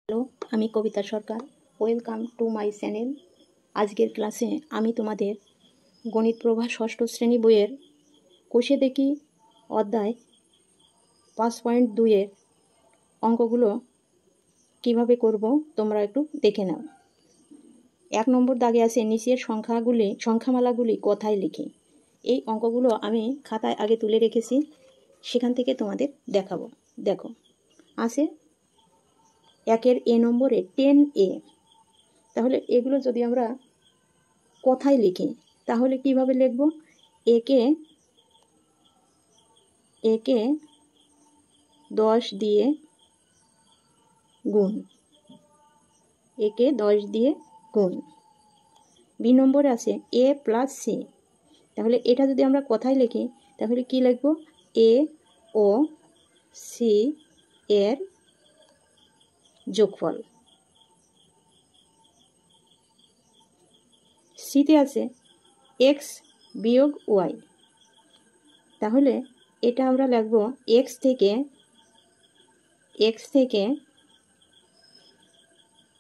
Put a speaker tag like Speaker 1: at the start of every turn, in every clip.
Speaker 1: Hello, আমি Kabita Sarkar. Welcome to my channel. আজকের ক্লাসে আমি তোমাদের গণিত প্রভা ষষ্ঠ শ্রেণী বইয়ের কোষে দেখি অধ্যায় 5.2-এর অঙ্কগুলো কিভাবে করব তোমরা একটু দেখে নাও। 1 নম্বর দাগে আছে নিচের সংখ্যামালাগুলি কথায় লিখি। এই অঙ্কগুলো আমি খাতায় আগে তুলে রেখেছি, সেখান থেকে তোমাদের দেখাবো। দেখো, আছে 1-এর এ নম্বরে 10A। তাহলে এগুলো যদি আমরা কথায় লিখি তাহলে কিভাবে লিখব? একে 10 দিয়ে গুণ, একে 10 দিয়ে গুণ। বি নম্বরে আছে A প্লাস সি। তাহলে এটা যদি আমরা কথায় লিখি তাহলে কি লিখব? এ ও সি এর যোগফল। সিতে আছে এক্স বিয়োগ ওয়াই। তাহলে এটা আমরা লিখব এক্স থেকে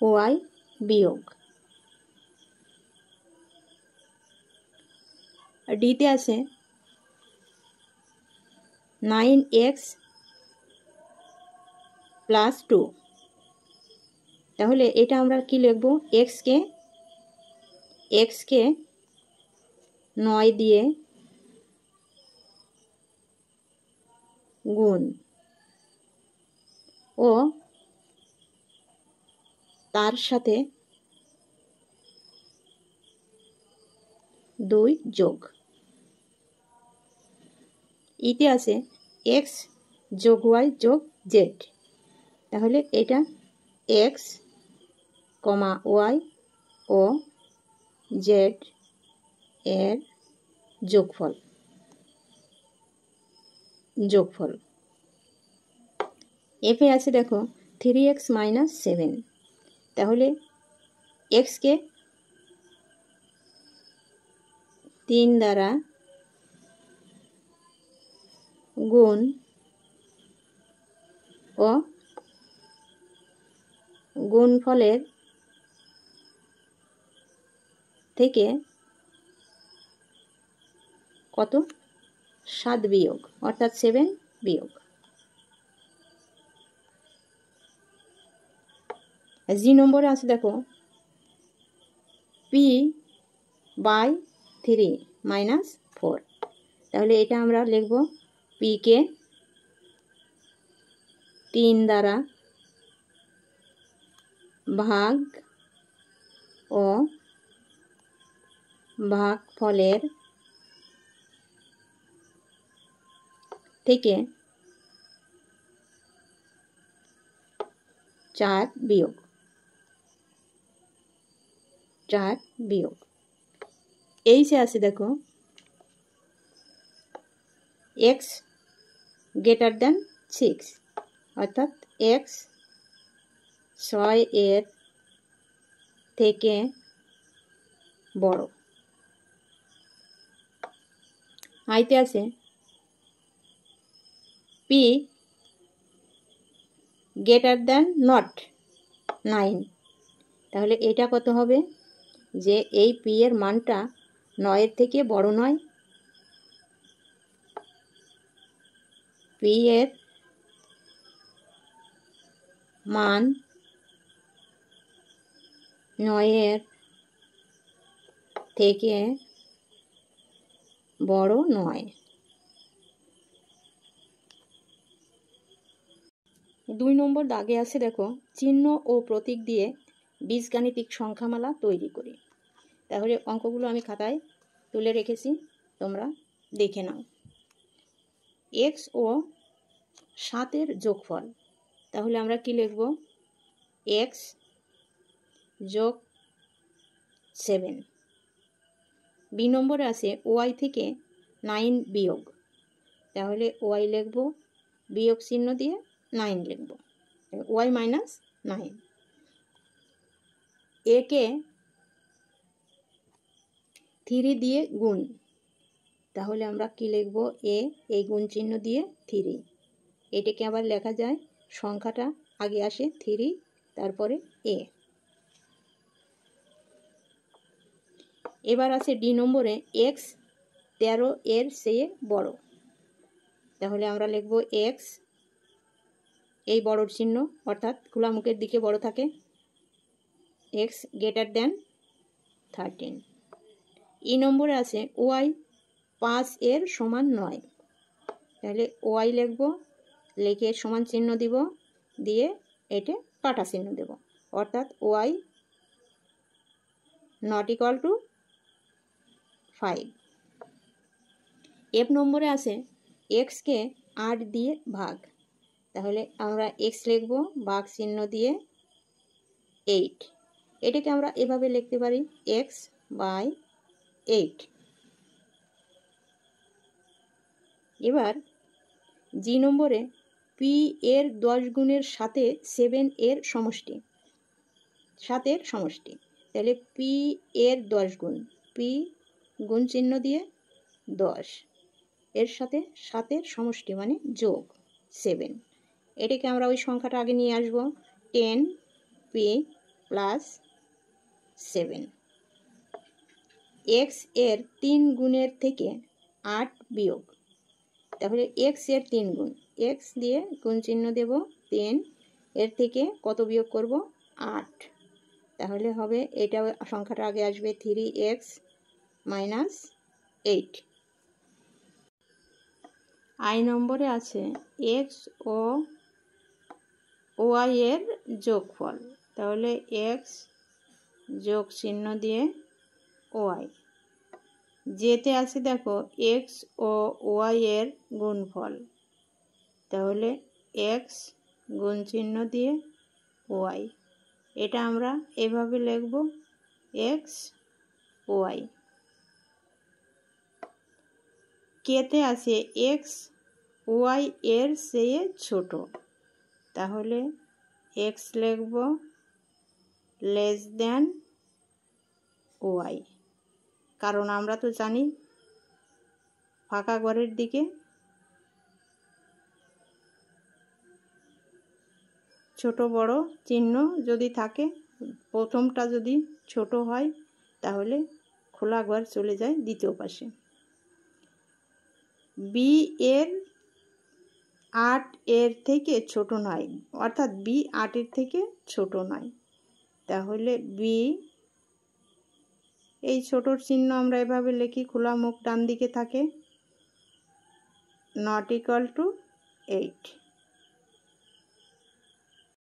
Speaker 1: ওয়াই বিয়োগ। ডিতে আছে 9x প্লাস 2। তাহলে এটা আমরা কি লিখব? এক্সকে 9 দিয়ে গুণ ও তার সাথে 2 যোগ। ইতে আছে এক্স যোগ ওয়াই যোগ জেড। তাহলে এটা এক্স কমা ওয়াই ও জেড এর যোগফল। এফে আছে দেখো 3x মাইনাস 7। তাহলে এক্সকে 3 দ্বারা গুণ ও গুণফলের থেকে কত? 7 বিয়োগ, অর্থাৎ 7 বিয়োগ। জি নম্বরে আছে দেখো p/3 মাইনাস 4। তাহলে এটা আমরা লিখব পিকে 3 দ্বারা ভাগ ও ভাগফলের থেকে 4 বিয়োগ। এই যে আছে দেখো x গ্রেটার দ্যান 6, অর্থাৎ x 6 এর থেকে বড়। আইতে আছে p গ্রেটার দ্যান নট 9। তাহলে এটা কত হবে? যে এই p এর মানটা 9 এর থেকে বড় নয়। p এর মান 9 এর থেকে বড় নয়। 2 নম্বর দাগে আছে দেখো চিহ্ন ও প্রতীক দিয়ে বীজগাণিতিক সংখ্যামালা তৈরি করি। তাহলে অঙ্কগুলো আমি খাতায় তুলে রেখেছি, তোমরা দেখে নাও। x ও 7 এর যোগফল। তাহলে আমরা কি লিখব? x যোগ 7। বি নম্বরে আছে ওয়াই থেকে 9 বিয়োগ। তাহলে ওয়াই লিখব বিয়োগ চিহ্ন দিয়ে 9 লিখব, ওয়াই মাইনাস 9। একে 3 দিয়ে গুণ। তাহলে আমরা কি লিখব? এই গুণ চিহ্ন দিয়ে 3। এটাকে আবার লেখা যায়, সংখ্যাটা আগে আসে 3 তারপরে এ। এবার আছে ডি নম্বরে এক্স 13 এর চেয়ে বড়। তাহলে আমরা লিখব এক্স, এই বড়র চিহ্ন অর্থাৎ খোলা মুখের দিকে বড় থাকে, এক্স গ্রেটার দেন 13। ই নম্বরে আছে ওয়াই 5 এর সমান নয়। তাহলে ওয়াই লিখব, লিখে সমান চিহ্ন দিব, দিয়ে এটা কাটা চিহ্ন দেব, অর্থাৎ Y not equal to 5। F নম্বরে আছে এক্সকে 8 দিয়ে ভাগ। তাহলে আমরা এক্স লিখব, ভাগ চিহ্ন দিয়ে 8। এটাকে আমরা এভাবে লিখতে পারি এক্স বাই 8। এবার জি নম্বরে পি এর 10 গুণের সাথে 7 এর সমষ্টি, 7 এর সমষ্টি। তাহলে পি এর 10 গুণ, পি গুণ চিহ্ন দিয়ে 10, এর সাথে 7 এর সমষ্টি মানে যোগ 7। এটাকে আমরা ওই সংখ্যাটা আগে নিয়ে আসব, 10 পি প্লাস 7। এক্স এর 3 গুণের থেকে 8 বিয়োগ। তাহলে এক্স এর 3 গুণ, এক্স দিয়ে গুণ চিহ্ন দেব 3, এর থেকে কত বিয়োগ করব 8। তাহলে হবে এটা সংখ্যাটা আগে আসবে 3x মাইনাস 8। আই নম্বরে আছে এক্স ও ওয়াই এর যোগফল। তাহলে এক্স যোগ চিহ্ন দিয়ে ওয়াই। যেতে আছে দেখো এক্স ও ওয়াই এর গুণফল। তাহলে এক্স গুণ চিহ্ন দিয়ে ওয়াই। এটা আমরা এভাবে লিখব এক্স ওয়াই। কেতে আছে এক্স ওয়াই এর চেয়ে ছোট। তাহলে এক্স লিখব লেস দেন ওয়াই, কারণ আমরা তো জানি ফাঁকা ঘরের দিকে ছোট বড় চিহ্ন যদি থাকে, প্রথমটা যদি ছোট হয় তাহলে খোলা ঘর চলে যায় দ্বিতীয় পাশে। বি এর 8 এর থেকে ছোট নয়, অর্থাৎ বি 8 এর থেকে ছোট নয়। তাহলে বি, এই ছোটর চিহ্ন আমরা এভাবে লিখি, খোলা মুখ ডান দিকে থাকে, নট ইকুয়াল টু 8।